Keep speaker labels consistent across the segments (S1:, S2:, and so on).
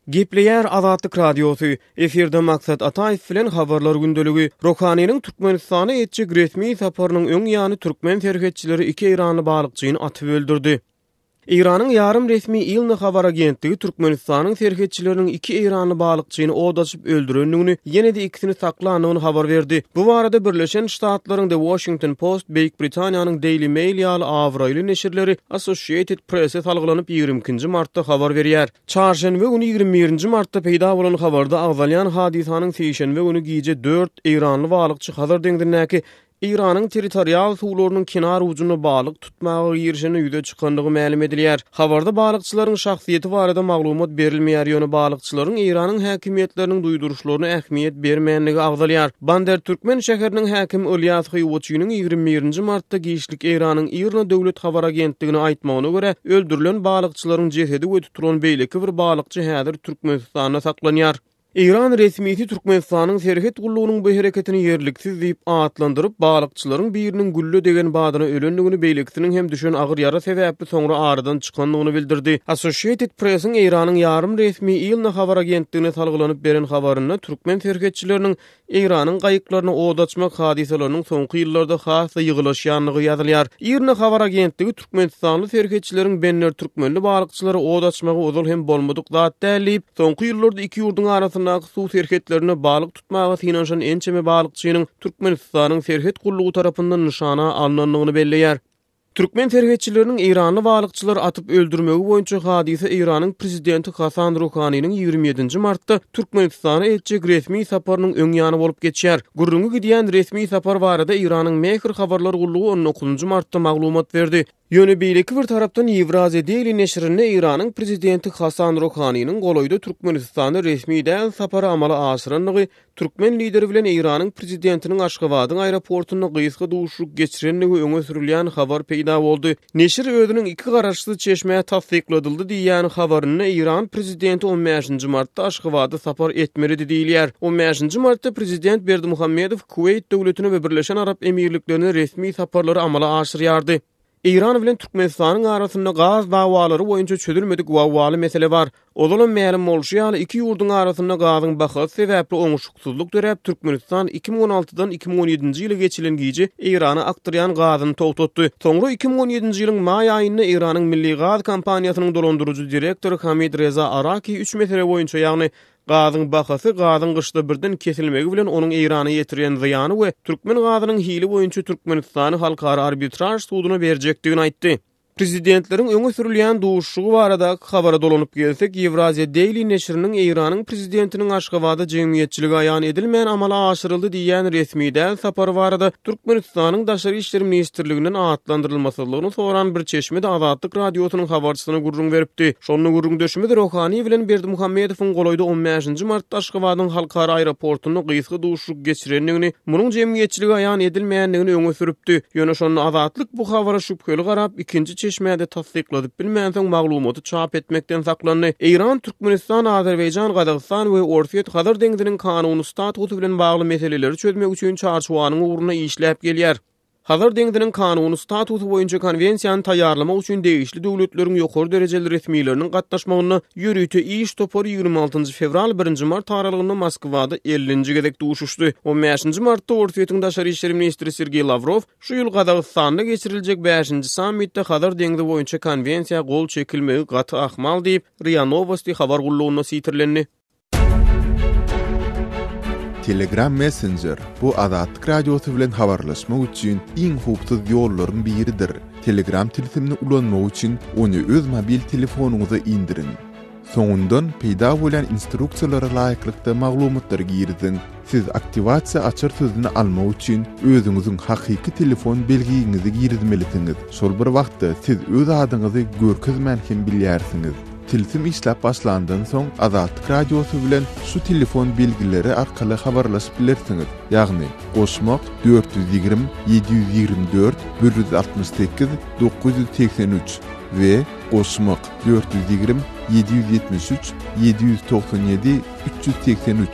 S1: Gepleyer Azatlyk Radiosu, efirde Maksat Ataýew bilen habarlar gündöligi. Rohanynyň Türkmenistana etjek resmi saparynyň öň ýany türkmen serhetçileri 2 Iranly balykçyny atyp öldürdi. İran'ın yarım resmi ilni habar agentligi Türkmenistanyň serhetçileriniň 2 Iranly balykçyny odaşyp öldürendigini, ýene-de ikisini saklanygyny habar berdi. Bu barada Birleşen Ştatlaryň The Washington Post, Beýik Britaniýanyň Daily Mail ýaly awraýly neşirleri Associated Press'e salgylanyp 22-nji martda habar berýär. Çarşembe günü 21-nji martda peýda bolan habarda agzalýan hadisanyň seýşenbe günü giýje 4 Iranly balykçy hazır deňdirnäki İran'ın territorial suwlarynyň kenar ucuny balyk tutmagy ýerşine ýüze çykandygy ma'lum edilýär. Habarda balykçylaryň şahsiýeti barada maglumat berilmeýär ýöne balykçylaryň Iranyň häkimetleriniň duýduruşlaryna ähmiýet bermeýänligi agzalýar. Bander Türkmen şäheriniň häkimi Ilyas Hyýoçynyň 21-nji martda giýişlik Iranyň İran döwlet habar agentligine aýtmagyna görä, öldürilen balykçylaryň jesedi we tutulan beýleki bir balykçy häzir Türkmenistanda saklanýar. İran resmiýeti Türkmenistanyň serhet gullugynyň bu hereketini ýerliksiz diýip atlandyryp, balykçylaryň biriniň güllü degen badyna ölendigini beýleksiniň hem düşen agyr ýara sebäpli soňra aradan çykandygyny bildirdi. Associated Press'in Iranyň ýarym resmi ilni habar agentligine salgylanyp beren habaryna türkmen serhetçileriniň Iranyň gaýyklaryna odaçmak hadiseleriniň soňky ýyllarda hasy ýygylaşýanlygy ýazylýar. İran habar agentligi Türkmenistanly serhetçileriň benler türkmenli balykçylary odaçmagy ozal hem bolmadyk zat dälip, soňky ýyllarda iki ýurdun arasyna suw serhetlerini balyk tutmagy synanşan ençeme balykçynyň Türkmenistanyň serhet gullugy tarapyndan nişana alnanlygyny belleýär. Türkmen serhetçileriniň Iranly balykçylar atyp öldürmegi boýunça hadise Iranyň prezidenti Hasan Rouhanynyň 27-nji martda Türkmenistana etjek resmi saparynyň öň ýany bolup geçýär. Gurrungy gidýän resmi sapar barada Iranyň Mehr habarlar gullugy 19-njy martda maglumat berdi. Ýöne beýleki bir tarapdan Ýewraziýa Daily neşrine Iranyň prezidenti Hasan Rouhanynyň goloýda Türkmenistana resmi däl sapary amala aşyranlygy, türkmen lideri bilen Iranyň prezidentiniň Aşgabatyň aeroportuny gysga duşuk geçirenligi öňe sürilýän habar peýda boldy. Neşir özüniň 2 garaşly çeşmäge tasdikladyldy diýýän habaryny Iran prezidenti 15-nji martda Aşgabatda sapar etmeli diýilýär. 15-nji martda prezident Berdimuhammedow Kuweyt döwletine we Birleşen Arap Emirliklerine resmi saparlary amala aşyrýardy. İran bilen Türkmenistanyň arasynda gaz dawalary boýunça çözülmedik wagwaly mesele bar. Ozalan ma'lum bolşýaly iki ýurdun arasynda gazyň bahasy sebäpli oňuşuksuzlyk dörep Türkmenistan 2016-dan 2017-nji ýyla geçilen giýje Irana akdyrýan gazyny togtatdy. Soňra 2017-nji ýylyň maý aýynda Iranyň milli gaz kompaniýasynyň dolandyrjy direktory Hamid Reza Araki 3 mesele boýunça ýagny gazyň bahasy gazyň gyşda birden kesilmegi bilen onuň Irana ýetirýän zyýany we türkmen gazynyň hili boýunça Türkmenistany halkara arbitraj suwdyna berjekdigini aýtdy. Prezidentleriň öňe sürilýän duşugy barada habara dolanyp gelsek, Ýewraziýa Daily neşriniň Iranyň prezidentiniň Aşgabada jemgyýetçiligi aýan edilmeýän amala aşyryldy diýýän resmi däl sapary barada Türkmenistanyň Daşary işler ministrliginden atlandyrylmasylygyny soran bir çeşmede Azatlyk Radiosynyň habarçysyna gurrun beripdi. Şonu gurrun döşmede Rouhany bilen Berdimuhammedowyň goloýda 15-nji martda Aşgabatyň halkara aeroportuny gysga duşuk geçirenligini, munyň jemgyýetçiligi aýan edilmeýänligini öňe süripdi. Ýöne şonu Azatlyk bu habara şüpheli garap ikinji çeşmäde tasdikladyp bilmän soň maglumaty çap etmekden saklandy. İran, Türkmenistan, Azerbaýjan, Gazagystan we Orsiýet hazır deňdiriň kanuny statusy bilen bagly meseleleri çözmek üçin çarşuwanyň uğruna işläp gelýär. Hazır deňdiriň kanuny statusy boýunça konwensiýany taýýarlamak üçin degişli döwletleriň ýokary derejeli resmiýetleriniň gatnaşmagyny ýürüýte iş topary 26-njy fevral 1-nji mart aralygynda Moskwada 50-nji gezek duşuşdy. 15-nji martda Orsiýetiň Daşary işler ministri Sergey Lavrov şu ýyl Gazagystanda geçiriljek 5-nji sammitde hazır deňdi boýunça konwensiýa gol çekilmegi gaty ahmal diýip RIA Novosti habar gullugyna sitirlendi.
S2: Telegram Messenger bu Azatlyk Radiosu bilen habarlaşmak üçin iň hupsuz ýollaryň biridir. Telegram tilsimini ulanmak üçin onu öz mobil telefonuňyza indirin. Soňundan peýda bolan instruksiýalara laýyklykda maglumatlar girdin. Siz aktivasiýa açar sözüni almak üçin özüňiziň hakyky telefon belgiňizi girdmelisiniz. Şol bir wagtda siz öz adyňyzy görkezmän hem bilýärsiňiz. Tilsim işläp başlandan soň Azatlyk Radiosu bilen şu telefon belgileri arkaly habarlaşyp bilersiňiz. Ýagny goşmak 420 724 168 983 we goşmak 420 773 797 383.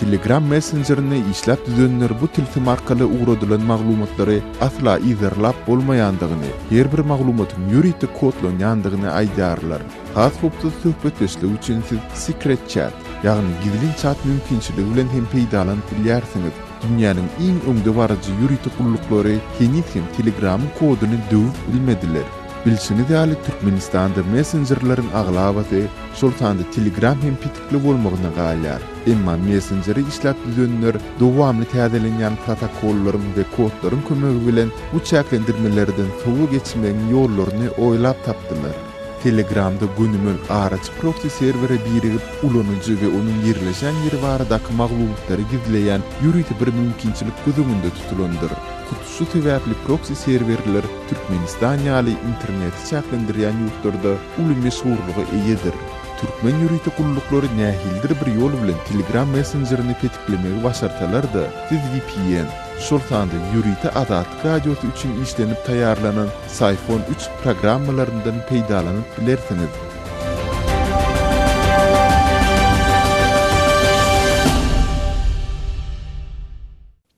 S2: Telegram Messenger'ine işläp düzenler bu tilsim arkaly ugradylan maglumatlary asla izarlap bolmaýandygyny, her bir maglumatyn ýürüýte kodlanýandygyny aýdarlar. Has hupda söhbetleşlik üçin siz Secret Chat, ýagny gizli chat mümkinçiligi bilen hem peýdalanyp bilýärsiňiz. Dünýäniň iň öňde barajy ýürüýte gullukları henüz hem Telegram'ın koduny döwüp bilmediler. Bilsini däli Türkmenistanda messengerlaryň aglabaty şoltanda Telegram hem pitikli bolmagyna galýar. Emma Messenger'i işläp düzenler dowamly täzelenýän protokollaryň we kodlaryň kömegi bilen bu çäklendirmelerden sowu geçmeň ýollaryny oýlap tapdylar. Telegram'da günümün araç proxy servere birigip ulanyjy we onuň ýerleşen ýeri baradaky maglumatlary gizleýän ýürüýte bir mümkinçilik gözüňde tutulandyr. Şu sebäpli proxy serverler Türkmenistan ýaly internet çäklendirýän ýurtlarda uly meşhurlygy eýedir. Türkmen ýürüýte gullukları nähildir bir ýol bilen Telegram Messenger'ini petiklemegi başartalar-da, siz VPN, şoltanda ýürüýte Azatlyk radiosy üçin işlenip taýýarlanan Sayfon 3 programmalaryndan peýdalanyp bilersiňiz.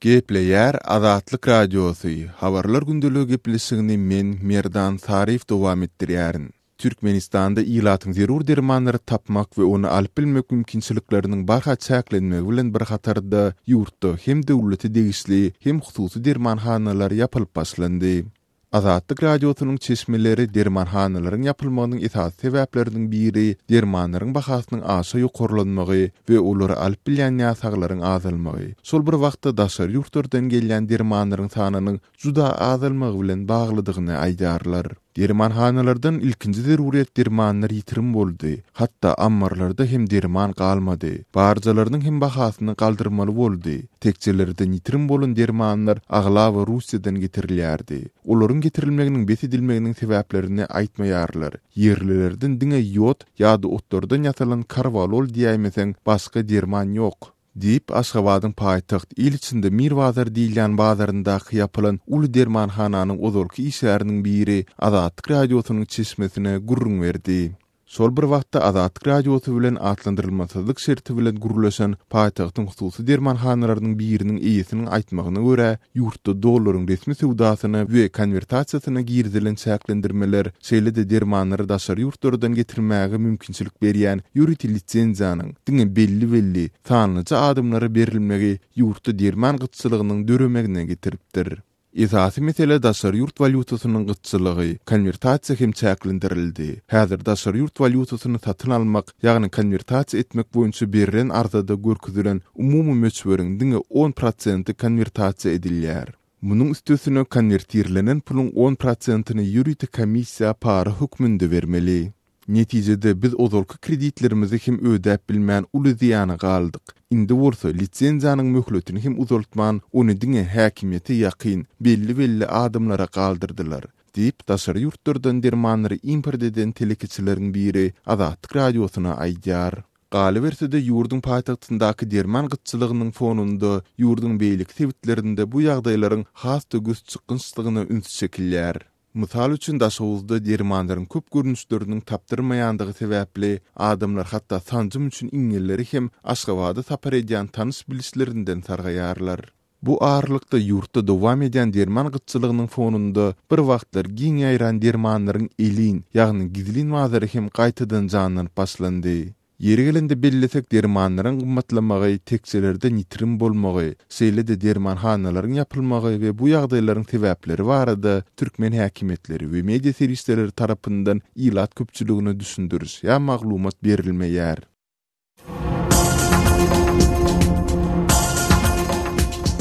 S2: Gepleýär Azatlyk radiosy. Habarlar gündeligi gepleşigini men Merdan Sarif dowam etdirýärin. Türkmenistanda ýylatyň zerur dermanlary tapmak we onu alyp bilmek mümkinçilikleriniň barha çäklenmegi bilen bir hatarda ýurtda hem döwleti degişli hem hususy dermanhanalary ýapylyp başlandy. Azatlyk radiosynyň çeşmeleri dermanhanalaryň ýapylmagynyň esas sebäpleriniň biri dermanlaryň bahasynyň aşağı ýokarlanmagy we olary alyp bilýän ýasaglaryň azalmagy. Şol bir wagtda daşary ýurtlardan gelýän dermanlaryň sanynyň juda azalmagy bilen baglydygyny aýdarlar. Dermanhanalardan ilkinji zeruriýet dermanlar ýitirim boldy. Hatda ammarlarda hem derman galmady. Barjalarynyň hem bahasyny galdyrmaly boldy. Tekçelerden ýitirim bolan dermanlar aglawa Russiýadan getirilýärdi. Olaryň getirilmeginiň besedilmeginiň sebäplerini aýtmaýarlar. Ýerlilerden diňe ýot ýa-da otlardan ýasalan karvalol diýmeseň başga derman ýok. Dip Aşgabatyň paýtaxt il içinde Mirwazar diýilýän bazaryndaky ýapylan uly dermanhananyň ozalky işläriniň biri Azatlyk radiosynyň çeşmesine gurrun berdi. Şol bir wagtda Azatlyk radiosy bilen atlandyrylmasyzlyk şerti bilen gurulaşan paýtagtyň hususy dermanhanalarynyň biriniň eýesiniň aýtmagyna görä, ýurtda dollaryň resmi sewdasyna we konvertasiýasyna girdilen çäklendirmeler şeýle-de dermanlary daşary ýurtlardan getirmäge mümkinçilik berýän ýürüýte lisensiýanyň diňe belli sanlyca adımlary berilmegi ýurtda derman gytçylygynyň döremegine getiripdir. Esasy mesele daşary ýurt valyutasynyň gytçylygy, konvertasiýa hem çäklendirildi. Häzir daşary ýurt valyutasyny satyn almak, ýagny konvertasiýa etmek boýunça berilen arzada görkezülen umumy möçberiň diňe 10% konvertasiýa edilýär. Munyň üstüne konvertirilenen puluň 10%-ni ýürüýte komissiýa para hukmynda bermeli. Netijede biz ozalky kreditlerimizi hem ödäp bilmän uly ziýana galdyk. Indi bolsa lisensiýanyň möhletini hem uzaltman, ony diňe häkimiýeti ýakyn belli adımlara galdyrdylar. Diýip daşary ýurtlardan dermanlary import eden telekiçileriň biri Azatlyk radiosyna aýdýar. Galyberside ýurdun paýtagtyndaky derman gytçylygynyň fonunda ýurdun beýlik sebitlerinde bu ýagdaýlaryň hasda göz çykynçlygyna üns çekilýär. Mysal üçin daşawuzda dermanlaryň köp görnüşleriniň tapdyrmaýandygy sebäpli adamlar hatda sanjym üçin iňelleri hem Aşgabada sapar edýän tanış bilişlerinden sargaýarlar. Bu ağırlykda ýurtda dowam edýän derman gytçylygynyň fonunda bir wagtlar giň ýaýran dermanlaryň elin, ýagny gizlin mazary hem gaýtadan janlanyp başlandy. Yeri gelende bellesek dermanlaryň gymmatlamagy, tekçelerden ýitirim bolmagy, şeýle-de dermanhanalaryň ýapylmagy we bu ýagdaýlaryň sebäpleri barada türkmen häkimetleri we media serwisleri tarapyndan ýylat köpçüligini düşündürüş ýa maglumat berilmeýär.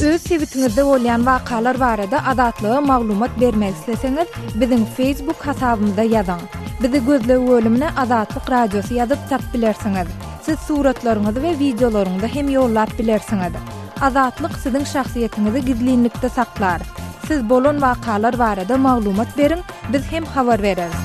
S3: Öz sebitiňizde bolýan wakalar barada Azatlyga maglumat bermek isleseňiz, biziň Facebook hasabymyzda ýazyň. Bizi gözlep bölümine Azatlyk radiosy ýazyp tap bilersiňiz. Siz suratlaryňyzy we videolaryňyzy hem ýollap bilersiňiz. Azatlyk siziň şahsiýetiniňizi gizlinlikde saklar. Siz bolan wakalar barada maglumat beriň, biz hem habar bereriz.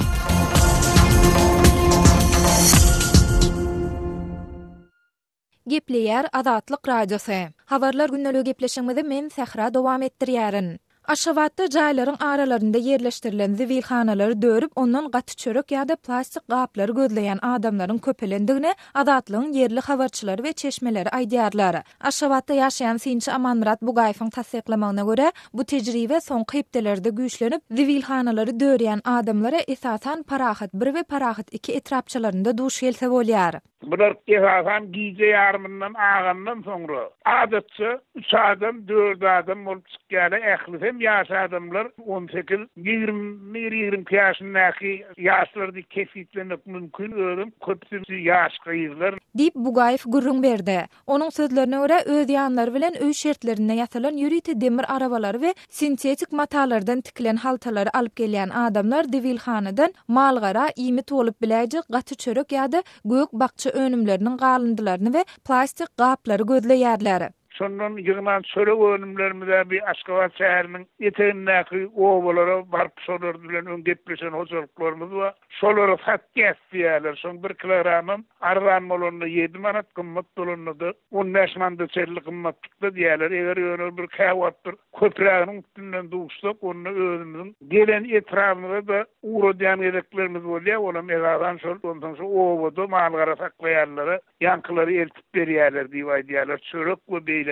S3: Gepleýär Azatlyk radiosy. Habarlar günneligi gepleşigimizi men Sahra dowam etdirýärin. Aşgabatda jaýlaryň aralarynda yerleşdirilen zibilhanalary dörüp ondan gaty çörek ýa-da plastik gaplary gözleýän adamlaryň köpelendigine adatlygyň yerli habarçylary we çeşmeleri aýdýarlar. Aşgabatda ýaşaýan Sinçi Amanmurat Bugaýewiň tasdiklamagyna görä, bu tejribe soňky hepdelerde güýçlenip, zibilhanalary dörýän adamlara esasan parahat 1 we parahat 2 etrapçylarynda duş gelse bolýar.
S4: Bular esasan giýje ýarmyndan agandan soňra adatça 3 adam, 4 adam bolup çykýarlar. Ählisem ýaş adamlar 18-20 ýaşyndaky ýaşlary kesitlenip mümkin ölüm köpüsi ýaş gyýylar.
S3: Dip Bugaýew gurrun berdi. Onuň sözlerine görä öz ýanlary bilen öý şertlerinde ýasalan ýürüýte demir arabalary we sintetik matalardan tikilen haltalary alyp gelýän adamlar zibilhanadan malgara, ýmy tolup biläjek gaty çörek ýa-da gök bakça önümlerinin galyndylaryny we plastik gaplary gözleýärler.
S4: Sondan ýygnan çörek önümlerinde bir Aşgabat şäheriniň eteğindäki owalara barp şolar bilen öňgepleşen hojalyklarymyz we şolary satýarlar. Soň 1 kilogramym argan bolanda 7 manat gymmat bolanda 15 manat çellik gymmatda diýerler. Eger ýöne bir käwatdyr köprägiň üstünden duşsak onu özümüň gelen etrafynda da uğrayan gereklerimiz bolýar. Olam egadan şol ondan şu owada malgara saklaýarlar, ýankyları eltip berýärler diýip aýdýarlar. Çörek we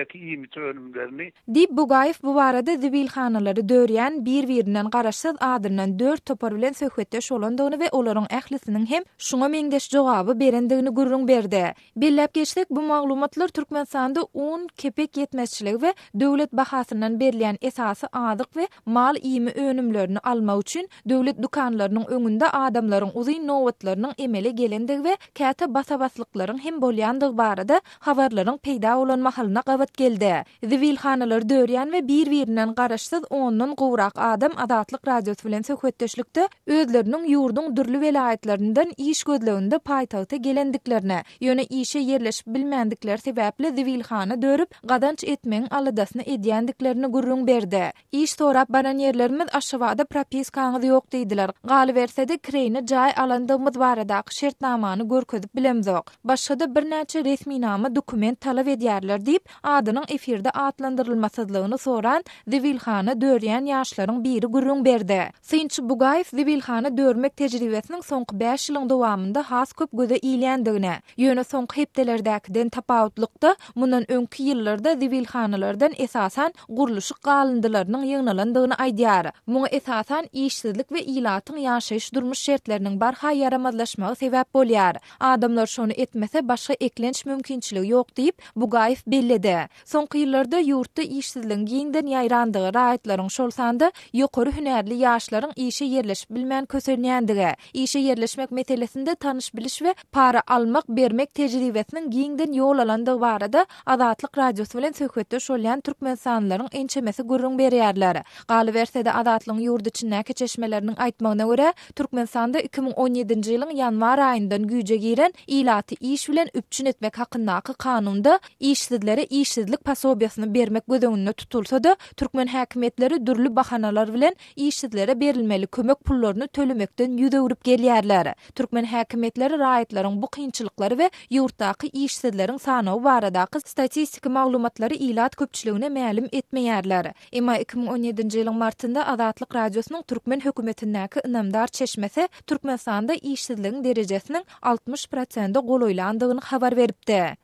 S3: Dip Bugaýew bu barada zibilhanalary dörýän bir-birinden garaşsyz adamdan 4 topar bilen söhbetde şolandygyny we olaryň ählisiniň hem şuňa meňdeş jogaby berendigini gurrun berdi. Bellep geçsek bu maglumatlar Türkmenistanda 10 kepek ýetmezçiligi we döwlet bahasyndan berilýän esasy adyk we mal ýymy önümlerini almak üçin döwlet dukanlarynyň öňünde adamlaryň uzyn nowatlarynyň emele gelendigi we käte basabaslyklaryň hem bolýandygy barada habarlaryň peýda bolan mahalyna geldi. Zibilhanalar dörýän we bir-birinden garaşsyz 10-dan gowrak adam Adatlyk radiosu bilen söhbetdeşlikde özleriniň ýurdun dürli welaýatlarinden iş gözleginde paýtagta gelendiklerini, ýöne işe yerleşip bilmendikleri sebäple zibilhana dörüp gadanç etmeň alydasyny edýändiklerini gurrun berdi. İş sorap baran ýerlerimiz Aşgabatda propiskaňyz ýok diýdiler. Galy bersede kireyni jaý alandygymyz baradaky şertnamany görkezip bilemzok. Başga bir näçe resmi nama dokument talap edýärler diýip adynyň efirde atlandyrylmasyzlygyny soran zibilhana dörýän ýaşlaryň biri gurrun berdi. Sinçi Bugaýew zibilhana dörmek tejribesiniň soňky 5 ýylyň dowamında has köp göze iýlendigine, ýöne soňky hepdelerdäkiden tapawutlykda mundan öňki ýyllarda zibilhanalardan esasan guruluşy galyndylarynyň ýygnalandygyny aýdýar. Muňa esasan işsizlik we ilatyň ýaşaýyş durmuş şertleriniň barha yaramazlaşmagy sebäp bolýar. Adamlar şonu etmese başga eklenç mümkinçiligi ýok diýip Bugaýew belledi. Soňky ýyllarda ýurtda işsizligiň giňden ýaýrandygy raýatlaryň şol sanda ýokary hünärli ýaşlaryň işe yerleşip bilmän kösenýändigi, işe yerleşmek meselesinde tanış biliş we para almak bermek tejribesiniň giňden ýol alandygy barada Adatlyk radiosu bilen söhbetde şolýan türkmensanlaryň ençemesi gurrun berýärler. Galy bersede Adatlygyň ýurdu içindäki çeşmeleriniň aýtmagyna görä, Türkmenistanda 2017-nji ýylyň ýanwar aýyndan güýje giren ilaty iş bilen üpçün etmek hakyndaky kanunda işsizlere işsizlik pasobiýasyny bermek gözeňinde tutulsa-da, türkmen häkimetleri dürli bahanalar bilen işsizlere berilmeli kömek pullaryny tölemekden ýüze urip gelýärler. Türkmen häkimetleri raýatlaryň bu kynçylyklary we ýurtdaky işsizleriň sanawy baradaky statistik maglumatlary ilat köpçüligine mälim etmeýärler. Emma 2017-nji ýylyň martynda Adatlyk radiosynyň türkmen hökümetindäki ynamdar çeşmesi Türkmenistanda işsizligiň derejesiniň 60% goloýlandygyny habar beripdi.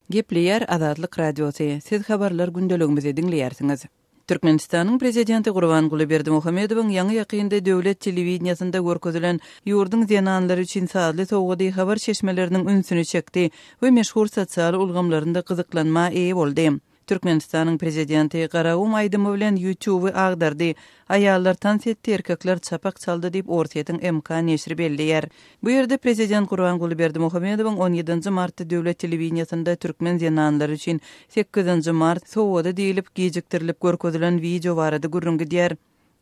S5: Gepleýär Adatlyk radiosu. Siz habarlar gündeligimizi dinleýärsiňiz. Türkmenistanyň prezidenti Gurbanguly Berdimuhammedowyň ýangy ýakynda döwlet telewizionyasynda görkezilen ýurdun zenanlary üçin saatly sowgady habar çeşmeleriniň ünsüni çekdi we meşhur sosial ulgamlarynda gyzyklanma eýe boldy. Türkmenistanyň prezidenti Garawum Aýdymy bilen YouTube agdardy. Aýallar tansetdi, erkekler çapak çaldy diýip Ortiýetiň MK neşri belleýär. Bu ýerde prezident Gurbanguly Berdimuhammedowyň 17-nji martda döwlet telewizionyasynda türkmen zenanlary üçin 8-nji mart sowgada diýilip gejiktirilip görkezilen video barada gurrun gidýär.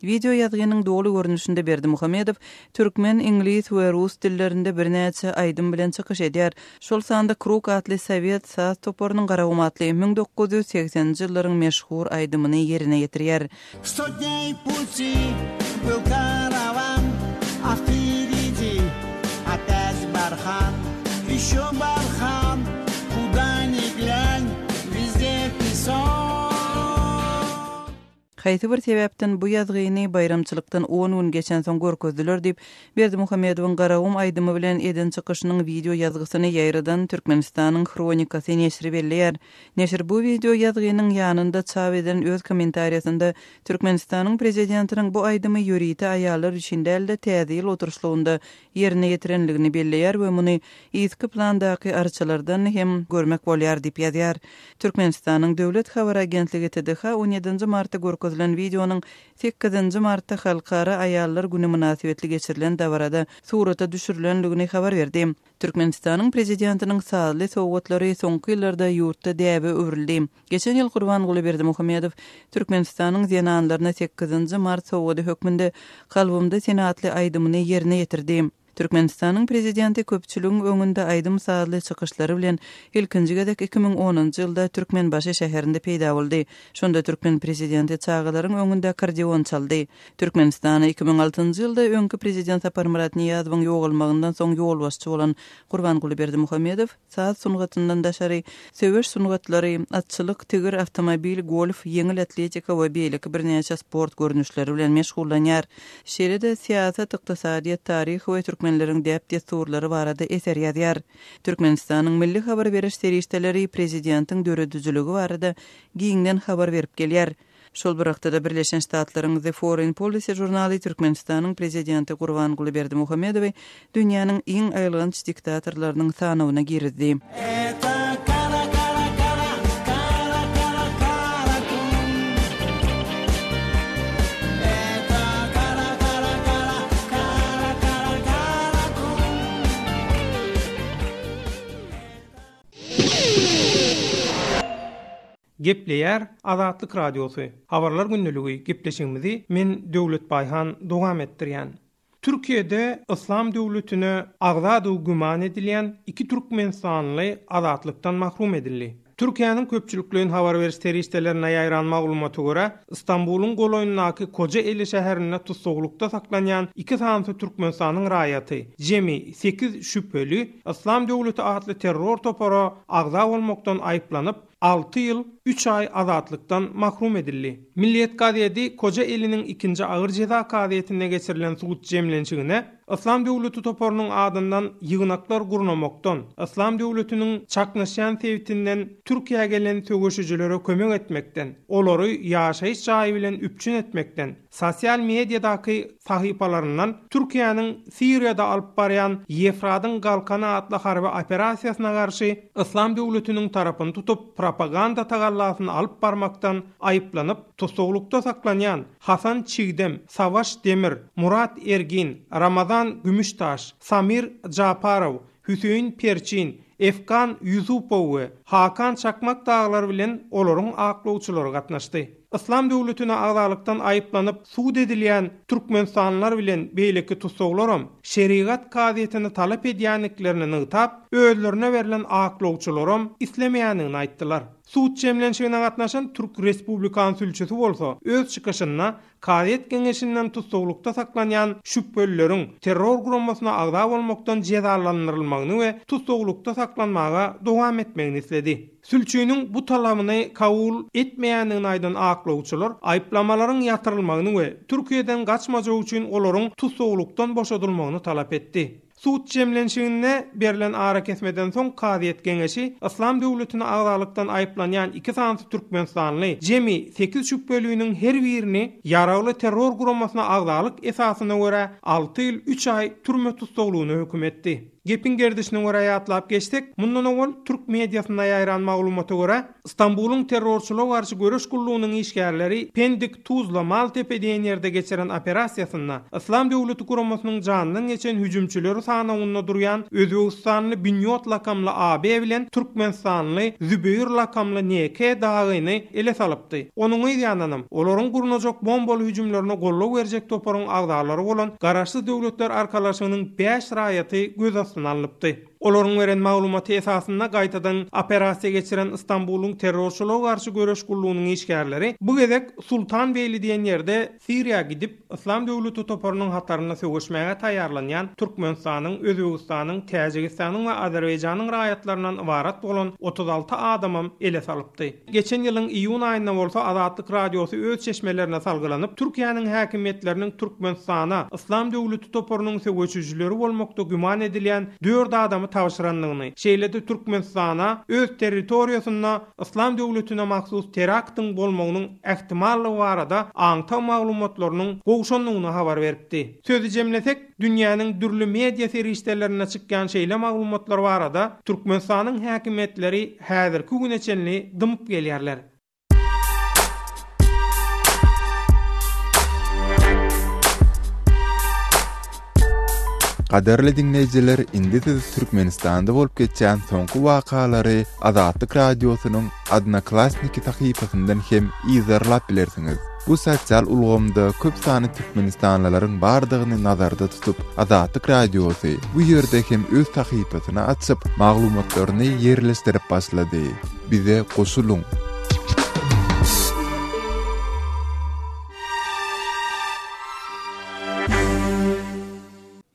S5: Video ýazgynyň dogly görnüşinde Berdimuhammedow türkmen, ingliz we rus dillerinde birnäçe aýdym bilen çykyş edýär. Şol sanda Kruk atly Sowet saz toporunyň garawamatly 1980-nji ýyllaryň meşhur aýdymyny ýerine ýetirýär.
S6: Сотней пути был караван, а впереди опять бархан, ещё бархан, куда ни глянь, везде песок.
S5: Haýsy bir sebäpden bu ýazgyny bayramçylykdan 10 gün geçen soň görkezdiler diýip Berdimuhammedowyň Garagum aydymy bilen eden çykyşynyň video ýazgysyny ýaýradan Türkmenistanyň Kronikasy neşri belleýär. Neşir bu video ýazgynyň ýanynda çap eden öz kommentariýasynda Türkmenistanyň prezidentiniň bu aydymy ýörite aýallar üçin däl-de täze ýyl oturuşlugynda ýerine ýetirenligini belleýär we muny eski plandaky arçalardan hem görmek bolýar diýip ýazýar. Türkmenistanyň döwlet habar agentligi TDH 17 martda görkezilen videonyň 8 martda Halkara aýallar güni münasibetli geçirilen dawarada surata düşürilenligini habar berdi. Türkmenistanyň prezidentiniň sağly sowgatlary soňky ýyllarda ýurtda däbe öwrildi. Geçen ýyl Gurbanguly Berdimuhammedow Türkmenistanyň zenanlaryna 8 mart sowgady hökmünde Kalbymda senatly aýdymyny ýerine ýetirdi. Türkmenistanyň prezidenti köpçüligiň öňünde aýdym saatly çykyşlary bilen ilkinji gedek 2010-njy ýylda Türkmenbaşy şäherinde peýda boldy. Şonda Türkmen prezidenti çağalaryň öňünde akordeon çaldy. Türkmenistany 2006-njy ýylda öňkü prezident Sapar Murat Niýazowyň ýogalmagyndan soň ýolbaşçy bolan Gurbanguly Berdimuhammedow saat sungatyndan daşary söwüş sungatlary, atçylyk, tigir, awtomobil, golf, ýeňil atletika we beýleki birnäçe sport görnüşleri bilen meşgullanýar. Şeýle-de siýasat, ykdysadyýat, taryh we Türkmenleriň däp desturlary barada eser ýazýar. Türkmenistanyň milli habar beriş serişdeleri prezidentiň döredüjüligi barada giňden habar berip gelýär. Şol bir wagtda Birleşen Ştatlaryň The Foreign Policy jurnaly Türkmenistanyň prezidenti Gurbanguly Berdimuhammedowy dünýäniň iň aýlgynç diktatorlarynyň sanawyna girdi.
S7: Gepleýär Azatlyk Radiosu. Habarlar gündəligi gepleşigimizi men Döwlet Baýhan dowam etdirýän. Türkiýede İslam döwletine agzady güman edilen 2 türkmenistanly azatlykdan mahrum edildi. Türkiýanyň köpçülikliğin habar beriş terişdelerine ýaýran maglumaty görä, İstanbulyň goloýundaky Kocaeli şäherinde tutsaglykda saklanýan 2 sansy Türkmenistanyň raýaty, jemi 8 şüpheli İslam döwleti adly terror topara agza bolmakdan aýyplanyp 6 ýyl 3 ay azatlykdan mahrum edildi. Milliýet gaziýeti Kocaeli'niň 2-nji agyr jeza gaziýetine geçirilen suwut jemlençigine İslam döwleti toparynyň adyndan ýygnaklar gurnamakdan, İslam döwletiniň çaknaşan sebäbinden Türkiýe gelen töweşijilere kömek etmekden, olary ýaşaýyş jaýy bilen üpçün etmekden, sosial mediadaky sahypalaryndan Türkiýanyň Siriýada alyp barýan Ýefradyň galkany adly harby operasiýasyna garşy İslam döwletiniň tarapyny tutup propaganda tagallasyny alyp barmakdan aýyplanyp tutsaglykda saklanýan Hasan Çiğdem, Savaş Demir, Murat Ergin, Ramazan Gümüştaş, Samir Japarow, Hüseyin Perçin, Efkan Yusupow we Hakan Çakmak dağlar bilen olaryň aklawçylary gatnaşdy. İslam döwletine agzalykdan aýyplanyp suud edilýän türkmenistanlylar bilen beýleki tutsaglaram şeriat gaziýetini talap edýänliklerini nytap, özlerine berilen aklawçylaram islemeýänini aýtdylar. Suud jemlenşigine gatnaşan Türk Respublikan sülçüsi bolsa, öz çykyşyna Gaziýet Geňeşinden tutsaglykda saklanýan şüphelleriň terror guramasyna agza bolmakdan jezalandyrylmagyny we tutsaglykda saklanmaga dowam etmegini isledi. Sülçüniň bu talabyny kabul etmeýändigini aýdan aklawçylar aýplamalaryň ýatyrylmagyny we Türkiýeden gaçmagy üçin olaryň tutsaglykdan boşadylmagyny talap etdi. Suud jemlenşigine berilen ara kesmeden soň Gaziýet Geňeşi İslam döwletine agzalykdan aýyplanýan 2 sansy türkmenistanly jemi 8 şüpheliýiniň her birini ýaragly terror guramasyna agzalyk esasyna görä 6 ýyl 3 ay türme tutsaglygyny hökm etdi. Gepin gerdişine göre aýatlap geçtik. Mundan öňel Türk mediasyna ýaýran maglumaty göre İstanbulyň terrorçylyga garşy görüş gullugynyň işgärleri Pendik, Tuzla, Maltepe diýen ýerde geçiren operasiýasyna İslam döwleti guramasynyň janynyň geçen hüjümçileri sanawyna durýan Özbegistanly Bünyot lakamly AB bilen Türkmenistanly Zübeyir lakamly NK dagyny ele salypdy. Onuň ýanynam olaryň gurnajak bombaly hüjümlerine gollaw berjek toparyň agdalary bolan garaşsyz döwletler arkalaşygynyň 5 raýaty göz alypdy. Olaryň beren maglumaty esasynda gaýtadan operasiýa geçiren İstanbulyň terrorçylyga garşy göreş gullugynyň işgärleri bu gezek Sultan Beyli diýen ýerde Siriýa gidip İslam döwleti toparynyň hataryna söwüşmäge taýýarlanýan Türkmenistanyň, Özbegistanyň, Täjikistanyň we Azerbaýjanyň raýatlaryndan ibarat bolan 36 adamam ele salypdy. Geçen ýylyň iýun aýynda bolsa Azatlyk radiosy öz çeşmelerine salgylanyp Türkiýanyň häkimetleriniň Türkmenistana İslam döwleti toparynyň söwüşçüleri bolmakda güman edilýän 4 adamy tawşyranlygyny, şeýlede Türkmenistana öz territoriýasyna İslam döwletine mahsus teraktyň bolmagynyň ähtimallygy barada aňta maglumatlarynyň gowşanlygyny habar beripdi. Sözü jemlesek, dünýäniň dürli media serişlerine çykkan şeýle maglumatlar barada Türkmenistanyň häkimetleri häzirki güneçenli dymyp gelýärler.
S2: Qaderli dinleyijiler, indi siz Türkmenistanda bolup geçen soňky wakalary Azatlyk radiosynyň Odnoklassniki tahypasyndan hem izarlap bilersiňiz. Bu sosial ulgamda köp sany Türkmenistanlylaryň bardygyny nazarda tutup, Azatlyk radiosy bu ýerde hem öz tahypasyny açyp, maglumatlaryny ýerleşdirip başlady. Bize goşuluň.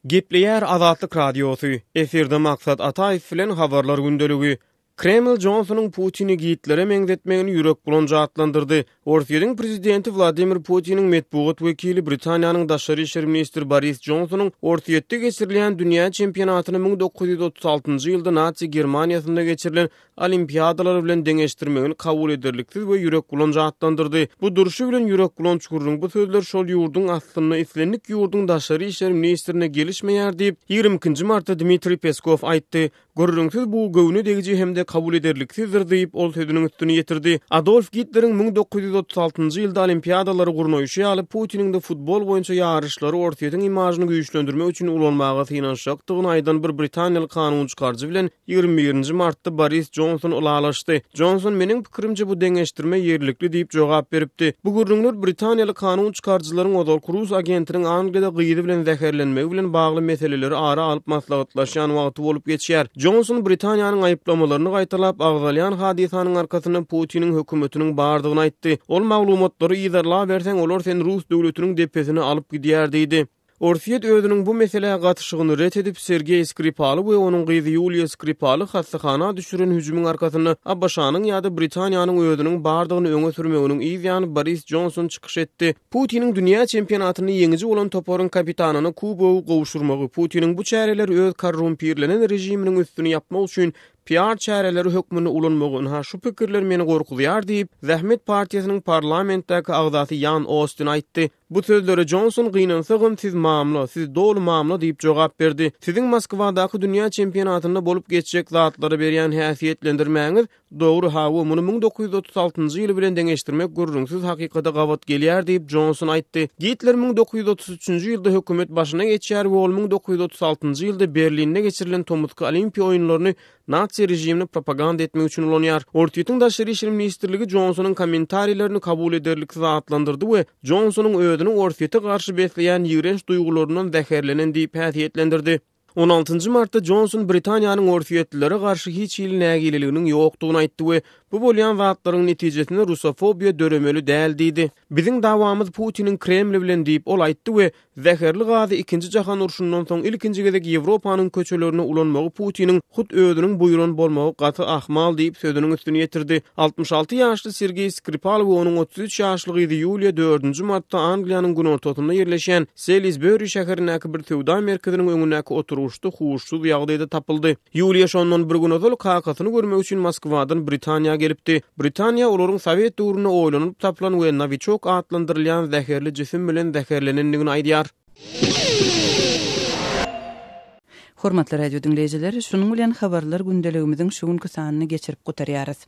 S1: Gepleýär Azatlyk radiosy. Eferde maksat Ataýew bilen habarlar gündeligi. Kreml Johnsonyň Putini giýitlere meňzetmegini ýürek bulanjy atlandyrdy. Orsiýanyň prezidenti Vladimir Putiniň medpugat wekili Britaniýanyň daşary işler ministri Boris Johnsonyň Orsiýetde geçirilýän dünýä çempionatyny 1936-njy ýylda Nazi Germaniýasynda geçirilen olimpiadalar bilen deňeşdirmegini kabul ederliksiz we ýürek bulanjy atlandyrdy. Bu duruşy bilen ýürek bulançygyryň bu sözler şol ýurduň aslyny islenlik ýurduň daşary işler ministrine gelişmeýär diýip 22-nji martda Dmitri Peskov aýtdy. Görüňsiz bu göwünü degiji hemde kabul ederliksizdir diýip ol sözüniň üstüne ýetirdi. Adolf Hitleriň 1936-njy ýylda olimpiadalary gurnaýşy alyp Putiniň de futbol boýunça ýaryşlary Orsiýetiň imajyny güýçlendirmek üçin ulanmaga synanşakdygyny aýdan bir Britaniýaly kanun çykarjy bilen 21-nji martda Boris Johnson ulalaşdy. Johnson meniň pikirimçe bu deňeşdirme ýerlikli diýip jogap beripdi. Bu gurrunlar Britaniýaly kanun çykarjylaryň Odol Cruz agentiniň Angliýada gyýdy bilen zäherlenmegi bilen bagly meseleleri ara alyp maslahatlaşýan wagty bolup geçýär. Johnson Britaniýanyň aýyplamalaryny gaýtalap agzalýan hadisanyň arkasynda Putiniň hökümetiniň bardygyny aýtdy. Ol maglumatlary ýazarlap berseň olar sen Rus döwletiniň depesini alyp gidýär diýdi. Orsiýet özüniň bu meseleye gatyşygyny ret edip Sergey Skripal we onuň gyzy Yulia Skripal hassahana düşüren hüjümüň arkasyna Abbaşanyň ýa-da Britaniýanyň özüniň bardygyny öňe sürmeginiň ýa-ni Boris Johnson çykyş etdi. Putiniň dünýä çempionatyny ýeňiji bolan toparyň kapitanyny Kubowy gowşurmagy Putiniň bu çäreler öz korrumpirlenen rejiminiň üstüne ýapmak üçin PR çäreleri hökmüne ulanmagyny ha şu pikirler meni gorkulýar diýip Zähmet partiýasynyň parlamentdäki agzasy Jan Austin aýtdy. Bu sözleri Johnson gynansagyň siz mamla, siz dolu mamla diýip jogap berdi. Siziň Moskwadaky dünýä çempionatynda bolup geçjek zatlary berýän häsiýetlendirmäňiz dogry ha bu muny 1936-njy ýyly bilen deňeşdirmek gurrunsyz hakykata gawat gelýär diýip Johnson aýtdy. Hitler 1933-njy ýylda hökümet başyna geçýär we ol 1936-njy ýylda Berlinde geçirilen Tomutky Olimpiýa oýunlaryny Nazi rejimini propaganda etmek üçin ulanýar. Ortiýetiň daşary işler ministrligi Johnsonyň kommentariýlerini kabul ederliksiz atlandyrdy we Johnsonyň özüni Ortiýete garşy besleýän ýigrenç duýgularyndan zäherlenen diýip häsiýetlendirdi. 16-njy martda Johnson Britaniýanyň Ortiýetlilere garşy hiç ýyl nägililiginiň ýokdugyny aýtdy we bu bolýan zatlaryň netijesinde Rusofobiýa döremeli däl diýdi. Biziň dawamyz Putiniň Kreml bilen diýip ol aýtdy we zäherli gazy 2-nji jahan urşundan soň ilkinji gezek Ýewropanyň köçelerine ulanmagy Putiniň hut özüniň buýruny bolmagy gaty ahmal diýip sözüniň üstüne ýetirdi. 66 ýaşly Sergey Skripal we onuň 33 ýaşly gyzy Yulia 4-nji martda Angliýanyň günortasynda ýerleşýän Salisbury şäherindäki bir sowda merkeziniň öňündäki oturuşda huşsuz ýagdaýda tapyldy. Yulia şondan bir gün özel kakasyny görmek üçin Moskwadan Britaniýa gelipdi. Britaniýa olaryň Sowet döwrüne oýlanyp tapylan we Novichok adlandyrylýan zäherli jisim bilen zäherlenendigini aýdýar.
S5: Hormatly radio dinleyijiler, şunuň bilen habarlar gündeligimiziň şu günkü sanyny geçirip gotarýarys.